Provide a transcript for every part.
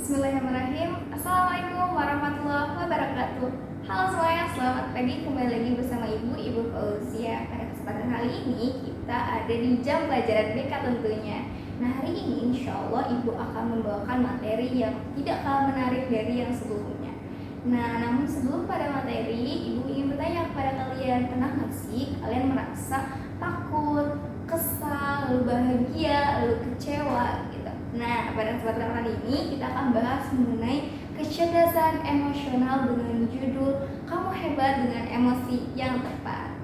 Bismillahirrahmanirrahim. Assalamualaikum warahmatullahi wabarakatuh. Halo semuanya, selamat pagi. Kembali lagi bersama Ibu Fauzia. Pada kesempatan kali ini kita ada di jam pelajaran BK tentunya. Nah, hari ini insya Allah Ibu akan membawakan materi yang tidak kalah menarik dari yang sebelumnya. Nah, namun sebelum pada materi, Ibu ingin bertanya kepada kalian, pernah nggak sih kalian merasa takut, kesal, lalu bahagia, lalu kecewa gitu? Nah, pada kesempatan kali ini kita akan bahas mengenai kecerdasan emosional dengan judul Kamu Hebat dengan Emosi yang Tepat.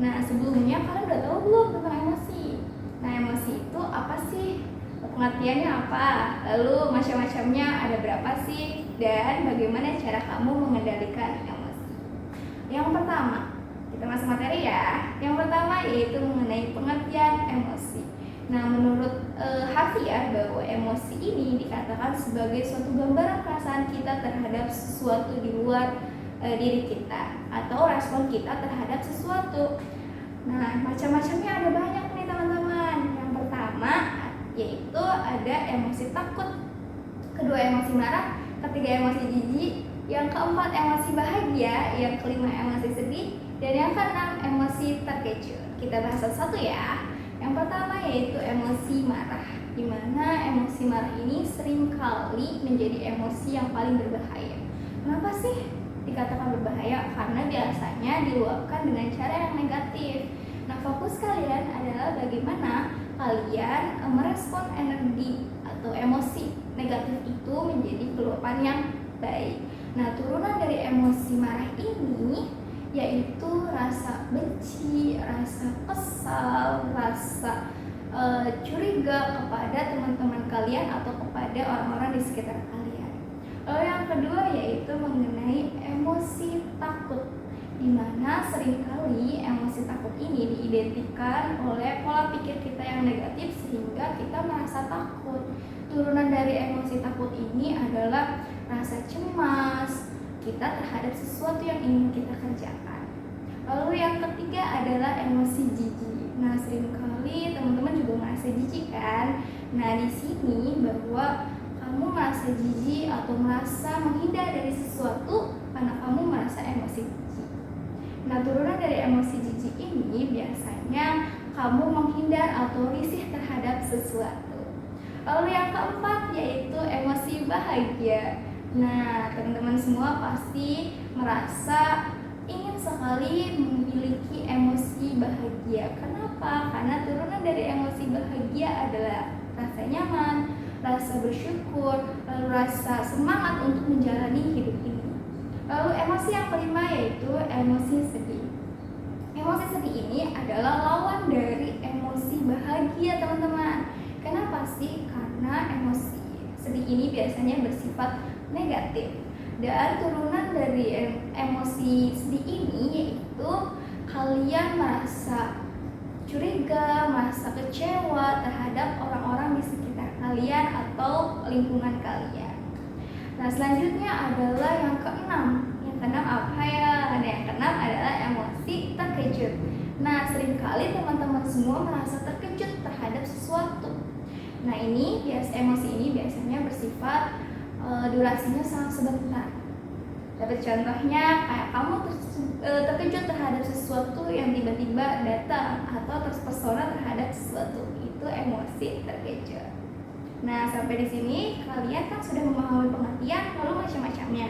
Nah, sebelumnya kalian udah tahu belum tentang emosi? Nah, emosi itu apa sih? Pengertiannya apa? Lalu macam-macamnya ada berapa sih? Dan bagaimana cara kamu mengendalikan emosi? Yang pertama, kita masuk materi ya. Yang pertama yaitu mengenai pengertian emosi. Nah, menurut Harfiah bahwa emosi ini dikatakan sebagai suatu gambaran perasaan kita terhadap sesuatu di luar diri kita atau respon kita terhadap sesuatu. Nah, macam-macamnya ada banyak nih teman-teman. Yang pertama yaitu ada emosi takut, kedua emosi marah, ketiga emosi jijik, yang keempat emosi bahagia, yang kelima emosi sedih, dan yang keenam emosi terkejut. Kita bahas satu-satu ya. Yang pertama yaitu emosi marah, di mana emosi marah ini seringkali menjadi emosi yang paling berbahaya. Kenapa sih dikatakan berbahaya? Karena biasanya diluapkan dengan cara yang negatif. Nah, fokus kalian adalah bagaimana kalian merespon energi atau emosi negatif itu menjadi peluapan yang baik. Nah, turunan dari emosi marah ini yaitu rasa benci, rasa kesal, rasa curiga kepada teman-teman kalian atau kepada orang-orang di sekitar kalian. Lalu yang kedua yaitu mengenai emosi takut, di mana seringkali emosi takut ini diidentikan oleh pola pikir kita yang negatif sehingga kita merasa takut. Turunan dari emosi takut ini adalah rasa cemas kita terhadap sesuatu yang ingin kita kerjakan. Lalu yang ketiga adalah emosi jijik. Nah, seringkali teman-teman juga merasa jijik kan? Nah, di sini bahwa kamu merasa jijik atau merasa menghindar dari sesuatu karena kamu merasa emosi jijik. Nah, turunan dari emosi jijik ini biasanya kamu menghindar atau risih terhadap sesuatu. Lalu yang keempat yaitu emosi bahagia. Nah, teman-teman semua pasti merasa ingin sekali memiliki emosi bahagia. Kenapa? Karena turunan dari emosi bahagia adalah rasa nyaman, rasa bersyukur, lalu rasa semangat untuk menjalani hidup ini. Lalu emosi yang kelima yaitu emosi sedih. Emosi sedih ini adalah lawan dari emosi bahagia, teman-teman. Kenapa sih? Karena emosi sedih ini biasanya bersifat negatif, dan turunan dari emosi sedih ini yaitu kalian merasa curiga, merasa kecewa terhadap orang-orang di sekitar kalian atau lingkungan kalian. Nah, selanjutnya adalah yang keenam. Yang keenam apa ya? Nah, yang keenam adalah emosi terkejut. Nah, seringkali teman-teman semua merasa terkejut terhadap sesuatu. Nah, emosi ini biasanya bersifat durasinya sangat sebentar. Dapat contohnya kayak kamu terkejut terhadap sesuatu yang tiba-tiba datang atau terpesona terhadap sesuatu, itu emosi terkejut. Nah, sampai di sini kalian kan sudah memahami pengertian lalu macam-macamnya.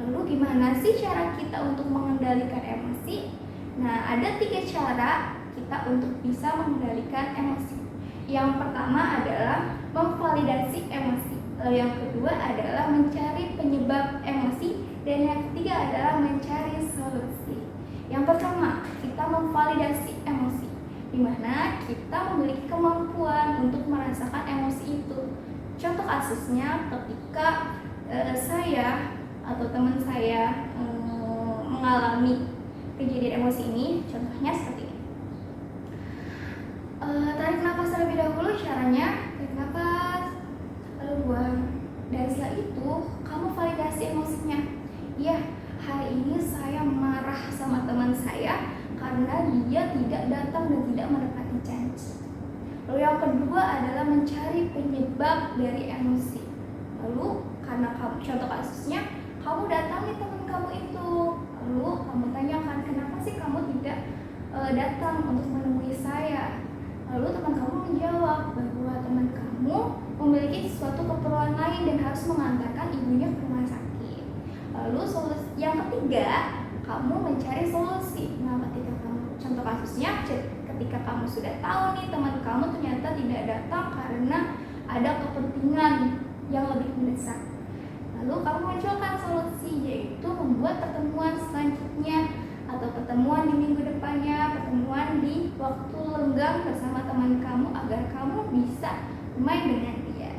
Lalu gimana sih cara kita untuk mengendalikan emosi? Nah, ada 3 cara kita untuk bisa mengendalikan emosi. Yang pertama adalah memvalidasi emosi. Lalu yang kedua adalah mencari penyebab emosi, dan yang ketiga adalah mencari solusi. Yang pertama, kita memvalidasi emosi, di mana kita memiliki kemampuan untuk merasakan emosi itu. Contoh kasusnya ketika saya atau teman saya mengalami kejadian emosi ini, contohnya seperti ini. Tarik nafas terlebih dahulu. Caranya tarik nafas, lalu buang, dan setelah itu kamu validasi emosinya. Ya, hari ini saya marah sama teman saya karena dia tidak datang dan tidak menepati janji. Lalu yang kedua adalah mencari penyebab dari emosi. Lalu Karena kamu, contoh kasusnya, kamu datangi teman kamu itu, lalu kamu tanyakan kenapa sih kamu tidak datang untuk menemui saya. Lalu teman kamu menjawab bahwa teman kamu memiliki suatu keperluan lain dan harus mengantarkan ibunya ke rumah sakit. Lalu solusi yang ketiga, kamu mencari solusi. Nah, ketika kamu, contoh kasusnya, ketika kamu sudah tahu nih teman kamu ternyata tidak datang karena ada kepentingan yang lebih mendesak, lalu kamu munculkan solusi, yaitu membuat pertemuan selanjutnya atau pertemuan di minggu depannya, pertemuan di waktu lenggang bersama teman kamu agar kamu bisa bermain dengan dia.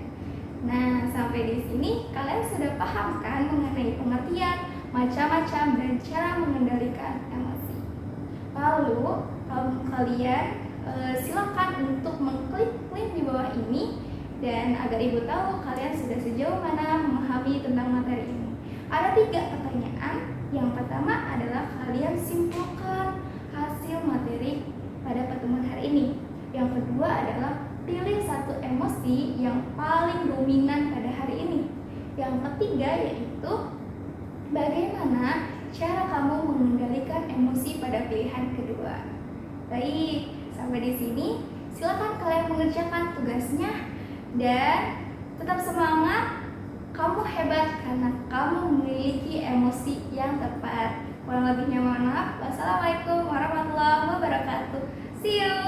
Nah, sampai di sini kalian sudah paham kan mengenai pengertian, macam-macam, dan cara mengendalikan emosi. Lalu kalian silakan untuk mengklik link di bawah ini, dan agar ibu tahu kalian sudah sejauh mana memahami tentang materi ini. Ada 3 pertanyaan. Yang pertama adalah kalian simpulkan hasil materi pada pertemuan hari ini. Yang kedua adalah pilih satu emosi yang paling dominan pada hari ini. Yang ketiga yaitu bagaimana cara kamu mengendalikan emosi pada pilihan kedua. Baik, sampai di sini silakan kalian mengerjakan tugasnya dan tetap semangat. Kamu hebat karena kamu memiliki emosi yang tepat. Kurang lebihnya mohon maaf. Wassalamualaikum warahmatullahi wabarakatuh. See you.